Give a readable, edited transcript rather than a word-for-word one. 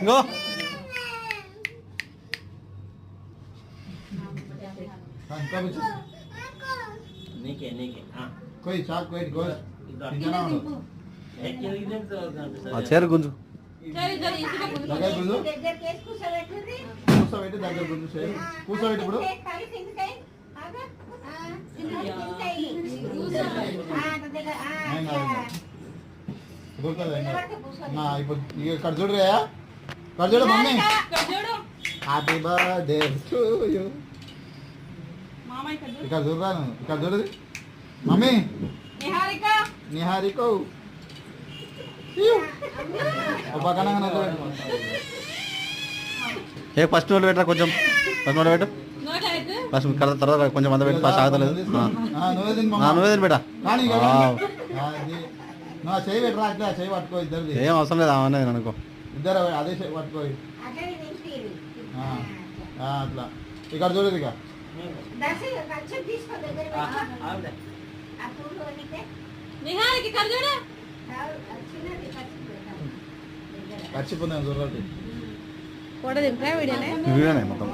गो कोई चाक कोई गोश चेर गुंजु దగ్గర గుంజు కూర్చోబెట్టి దగ్గర గుంజు కూర్చోబెట్టి ఇప్పుడు ఇప్పుడు ఇక్కడ చూడరా ఇక్కడ చూడు mummy happy birthday to you ఇక్కడ చూడరా ఇక్కడ చూడదు మమ్మీ నిహారిక ఏ ఫస్ట్ నోట్ పెట్టరా కొంచెం ఫస్ట్ నోట్ పెట్టు ఫస్ట్ తర్వాత కొంచెం అంత పెట్టి ఫస్ట్ ఆగలేదు నువ్వే తిని పెట్టా చేయి పెట్టరా అట్లా చేయి పట్టుకో ఇద్దరు ఏం అవసరం లేదు అవన్నది అనుకో ఇద్దరు అదే చేయి పట్టుకో అట్లా ఇక్కడ చూడదు ఇక మర్చిపోయింది చూడండి వీడియోనే మొత్తం